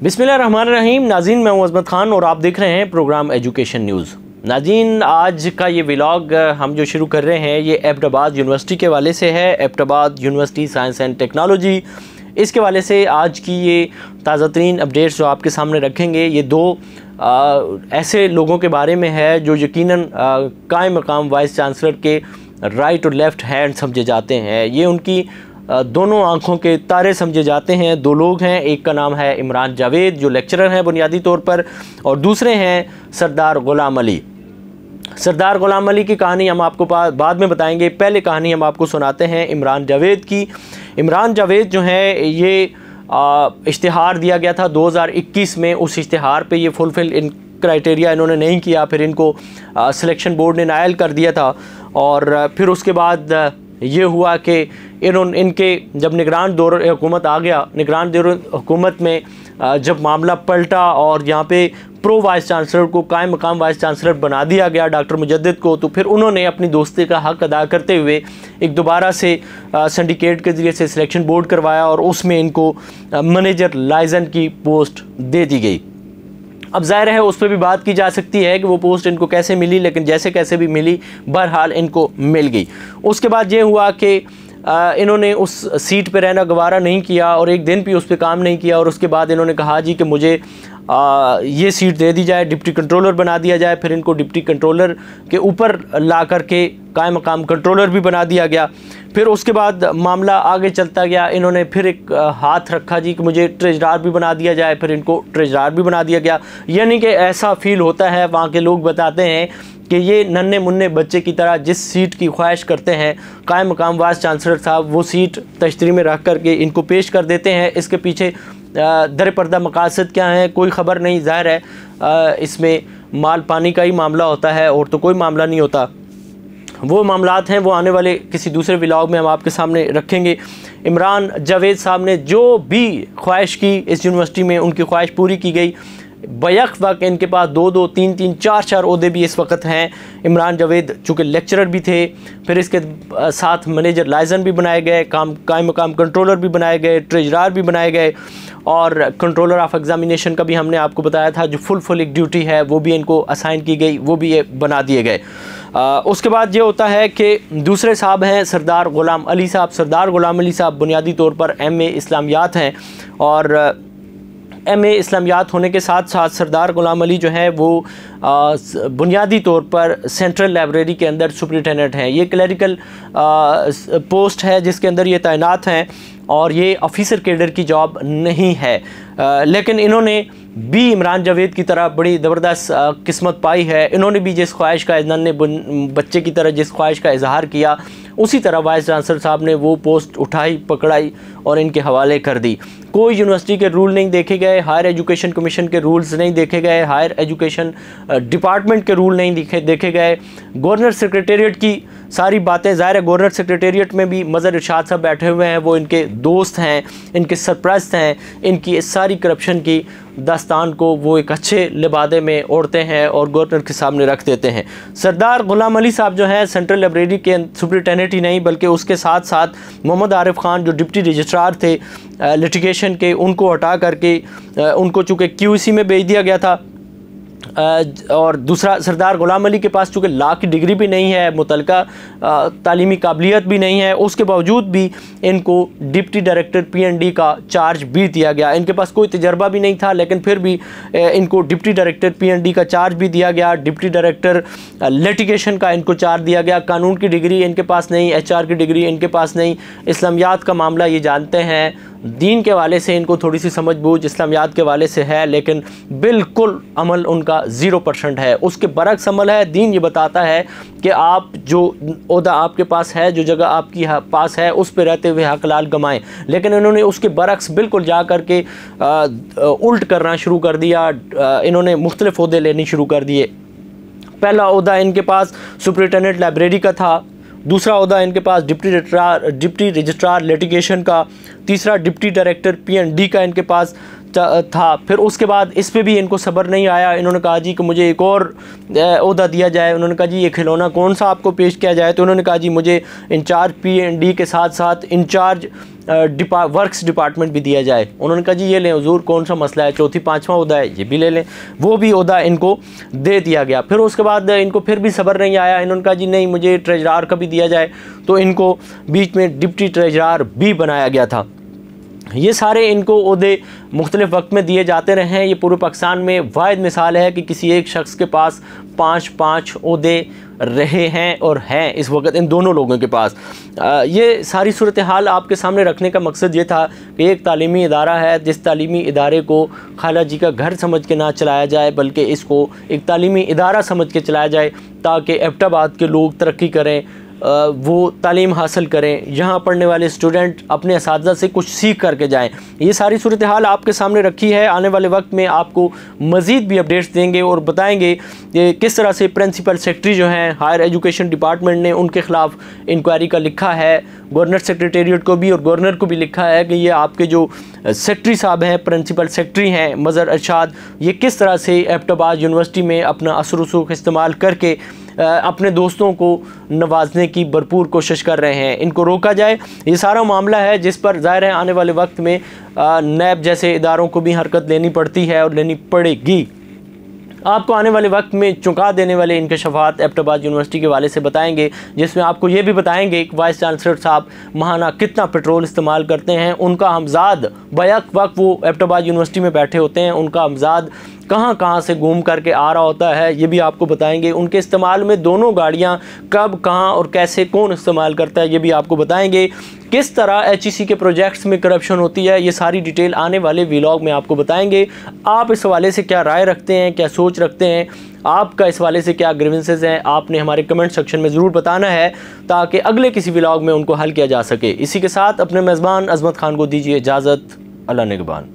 बिस्मिल्लाहिर्रहमानिर्रहीम। नाज़रीन, मैं हूं अज़मत ख़ान और आप देख रहे हैं प्रोग्राम एजुकेशन न्यूज़। नाज़रीन, आज का ये व्लॉग हम जो शुरू कर रहे हैं ये एबटाबाद यूनिवर्सिटी के वाले से है। Abbottabad university science and technology, इसके वाले से आज की ये ताज़ा तरीन अपडेट्स जो आपके सामने रखेंगे, ये दो ऐसे लोगों के बारे में है जो यकीनन कायम मकाम वाइस चांसलर के राइट और लेफ़्ट हैंड समझे जाते हैं। ये उनकी दोनों आंखों के तारे समझे जाते हैं। दो लोग हैं, एक का नाम है इमरान जावेद जो लेक्चरर हैं बुनियादी तौर पर, और दूसरे हैं सरदार ग़ुलाम अली। सरदार ग़ुलाम अली की कहानी हम आपको बाद में बताएंगे। पहले कहानी हम आपको सुनाते हैं इमरान जावेद की। इमरान जावेद जो है ये इश्तिहार दिया गया था 2021 में। उस इश्तिहार पे ये फुलफिल इन क्राइटेरिया इन्होंने नहीं किया, फिर इनको सिलेक्शन बोर्ड ने नायल कर दिया था। और फिर उसके बाद ये हुआ कि इनके जब निगरान दौर हुकूमत आ गया, निगरान दौर हुकूमत में जब मामला पलटा और यहाँ पे प्रो वाइस चांसलर को कायम मकाम वाइस चांसलर बना दिया गया डॉक्टर मुजद्दिद को, तो फिर उन्होंने अपनी दोस्ती का हक़ अदा करते हुए एक दोबारा से सिंडिकेट के ज़रिए से सिलेक्शन बोर्ड करवाया और उसमें इनको मैनेजर लाइजन की पोस्ट दे दी गई। अब ज़ाहिर है उस पर भी बात की जा सकती है कि वो पोस्ट इनको कैसे मिली, लेकिन जैसे कैसे भी मिली बहरहाल इनको मिल गई। उसके बाद ये हुआ कि इन्होंने उस सीट पे रहना गवारा नहीं किया और एक दिन भी उस पर काम नहीं किया, और उसके बाद इन्होंने कहा जी कि मुझे ये सीट दे दी जाए, डिप्टी कंट्रोलर बना दिया जाए। फिर इनको डिप्टी कंट्रोलर के ऊपर ला करके कायम मकाम कंट्रोलर भी बना दिया गया। फिर उसके बाद मामला आगे चलता गया, इन्होंने फिर एक हाथ रखा जी कि मुझे ट्रेजरार भी बना दिया जाए, फिर इनको ट्रेजरार भी बना दिया गया। यानी कि ऐसा फील होता है, वहाँ के लोग बताते हैं कि ये नन्हे मुन्ने बच्चे की तरह जिस सीट की ख्वाहिश करते हैं कायम मकाम वाइस चांसलर साहब, वो सीट तश्तरी में रख करके इनको पेश कर देते हैं। इसके पीछे दर पर्दा मकासद क्या है कोई ख़बर नहीं। ज़ाहिर है इसमें माल पानी का ही मामला होता है और तो कोई मामला नहीं होता। वो मामलात हैं वो आने वाले किसी दूसरे व्लॉग में हम आपके सामने रखेंगे। इमरान जावेद साहब ने जो भी ख्वाहिश की इस यूनिवर्सिटी में, उनकी ख्वाहिश पूरी की गई। बैक वक्त इनके पास 2-2, 3-3, 4-4 ओहदे भी इस वक्त हैं। इमरान जावेद चूँकि लेक्चरर भी थे, फिर इसके साथ मैनेजर लाइजन भी बनाए गए, कायम मकाम कंट्रोलर भी बनाए गए, ट्रेजरार भी बनाए गए, और कंट्रोलर ऑफ एग्ज़ामिनेशन का भी हमने आपको बताया था जो फुल एक ड्यूटी है वो भी इनको असाइन की गई, वो भी ये बना दिए गए। उसके बाद ये होता है कि दूसरे साहब हैं सरदार ग़ुलाम अली साहब। सरदार ग़ुलाम अली साहब बुनियादी तौर पर MA इस्लामियात हैं, और MA इस्लामियात होने के साथ साथ सरदार ग़ुलाम अली जो है वो बुनियादी तौर पर सेंट्रल लाइब्रेरी के अंदर सुपरिटेंडेंट हैं। ये क्लरिकल पोस्ट है जिसके अंदर ये तैनात हैं, और ये ऑफिसर कैडर की जॉब नहीं है। लेकिन इन्होंने भी इमरान जावेद की तरह बड़ी ज़बरदस्त किस्मत पाई है। इन्होंने भी जिस ख्वाहिश का नन्हे बच्चे की तरह जिस ख्वाहिश का इजहार किया, उसी तरह वाइस चांसलर साहब ने वो पोस्ट उठाई, पकड़ाई और इनके हवाले कर दी। कोई यूनिवर्सिटी के रूल नहीं देखे गए, हायर एजुकेशन कमीशन के रूल्स नहीं देखे गए, हायर एजुकेशन डिपार्टमेंट के रूल नहीं देखे गए। गवर्नर सेक्रेटेरिएट की सारी बातें, ज़ाहिर है गवर्नर सेक्रेटेरिएट में भी मज़हर इरशाद साहब बैठे हुए हैं, वो इनके दोस्त हैं, इनके सरप्रस्त हैं। इनकी इस सारी करप्शन की दास्तान को वो एक अच्छे लिबादे में ओढ़ते हैं और गवर्नर के सामने रख देते हैं। सरदार ग़ुलाम अली साहब जो हैं सेंट्रल लाइब्रेरी के सुपरिटेंडेंट ही नहीं बल्कि उसके साथ साथ मोहम्मद आरिफ ख़ान जो डिप्टी रजिस्ट्रार थे लिटिगेशन के, उनको हटा करके उनको चूँकि QC में भेज दिया गया था। और दूसरा सरदार ग़ुलाम अली के पास चूँकि लॉ की डिग्री भी नहीं है, मुतलका तालीमी काबिलियत भी नहीं है, उसके बावजूद भी इनको डिप्टी डायरेक्टर PND का चार्ज भी दिया गया। इनके पास कोई तजर्बा भी नहीं था, लेकिन फिर भी इनको डिप्टी डायरेक्टर PND का चार्ज भी दिया गया। डिप्टी डायरेक्टर लिटिगेशन का इनको चार्ज दिया गया। कानून की डिग्री इनके पास नहीं, HR की डिग्री इनके पास नहीं। इस्लामियात का मामला ये जानते हैं, दीन के वाले से इनको थोड़ी सी समझ बूझ इस्लामियात के वाले से है, लेकिन बिल्कुल अमल उनका 0% है। उसके बरक्स अमल है। दीन ये बताता है कि आप जो ओहदा आपके पास है, जो जगह आपकी पास है, उस पर रहते हुए हक लाल गमाएं, लेकिन इन्होंने उसके बरक्स बिल्कुल जा कर के उल्ट करना शुरू कर दिया। इन्होंने मुख्तलिफ ओहदे लेने शुरू कर दिए। पहला ओहदा इनके पास सुपरिटेंडेंट लाइब्रेरी का था, दूसरा ओहदा इनके पास डिप्टी रजिस्ट्रार लिटिगेशन का, तीसरा डिप्टी डायरेक्टर PND का इनके पास, था। फिर उसके बाद इस पे भी इनको सब्र नहीं आया, इन्होंने कहा जी कि मुझे एक और ओहदा दिया जाए। उन्होंने कहा जी ये खिलौना कौन सा आपको पेश किया जाए, तो उन्होंने कहा जी मुझे इंचार्ज P&D के साथ साथ इंचार्ज वर्क्स डिपार्टमेंट भी दिया जाए। उन्होंने कहा जी ये लें हुजूर, कौन सा मसला है, चौथी पाँचवा ओहदा है, ये भी ले लें। वो भी ओहदा इनको दे दिया गया। फिर उसके बाद इनको फिर भी सब्र नहीं आया, इन्होंने कहा जी नहीं मुझे ट्रेजरार का भी दिया जाए, तो इनको बीच में डिप्टी ट्रेजरार भी बनाया गया था। ये सारे इनको ओहदे मुख्तलिफ वक्त में दिए जाते रहे हैं। ये पूरे पाकिस्तान में वाहिद मिसाल है कि किसी एक शख्स के पास 5-5 ओहदे रहे हैं और हैं इस वक्त इन दोनों लोगों के पास। ये सारी सूरत हाल आपके सामने रखने का मकसद ये था कि एक तालीमी इदारा है, जिस तालीमी इदारे को खाला जी का घर समझ के ना चलाया जाए, बल्कि इसको एक तालीमी इदारा समझ के चलाया जाए, ताकि एबटाबाद के लोग तरक्की करें, वो तालीम हासिल करें, यहाँ पढ़ने वाले स्टूडेंट अपने असातिज़ा से कुछ सीख करके जाएं। ये सारी सूरत हाल आपके सामने रखी है। आने वाले वक्त में आपको मज़ीद भी अपडेट्स देंगे और बताएंगे कि किस तरह से प्रिंसिपल सेक्रेटरी जो हैं हायर एजुकेशन डिपार्टमेंट ने उनके ख़िलाफ़ इंक्वायरी का लिखा है, गवर्नर सेक्रेटेरिएट को भी और गवर्नर को भी लिखा है कि ये आपके जो सेक्रेटरी साहब हैं, प्रिंसिपल सेक्रेटरी हैं मज़हर अरशाद, ये किस तरह से एबटाबाद यूनिवर्सिटी में अपना असर रसूख इस्तेमाल करके अपने दोस्तों को नवाजने की भरपूर कोशिश कर रहे हैं। इनको रोका जाए। ये सारा मामला है जिस पर ज़ाहिर है आने वाले वक्त में नैब जैसे इदारों को भी हरकत लेनी पड़ती है और लेनी पड़ेगी। आपको आने वाले वक्त में चौंका देने वाले इंकशाफात एबटाबाद यूनिवर्सिटी के वाले से बताएंगे, जिसमें आपको ये भी बताएंगे कि वाइस चांसलर साहब महाना कितना पेट्रोल इस्तेमाल करते हैं। उनका हमजाद बैक वक्त वो एबटाबाद यूनिवर्सिटी में बैठे होते हैं, उनका हमजाद कहाँ कहाँ से घूम करके आ रहा होता है, ये भी आपको बताएंगे। उनके इस्तेमाल में दोनों गाड़ियाँ कब, कहाँ और कैसे कौन इस्तेमाल करता है, ये भी आपको बताएंगे। किस तरह HEC के प्रोजेक्ट्स में करप्शन होती है, ये सारी डिटेल आने वाले व्लॉग में आपको बताएंगे। आप इस हवाले से क्या राय रखते हैं, क्या सोच रखते हैं, आपका इस हवाले से क्या ग्रीवेंसेस हैं, आपने हमारे कमेंट सेक्शन में ज़रूर बताना है, ताकि अगले किसी व्लॉग में उनको हल किया जा सके। इसी के साथ अपने मेज़बान अज़मत खान को दीजिए इजाज़त। अल्लाह निगहबान।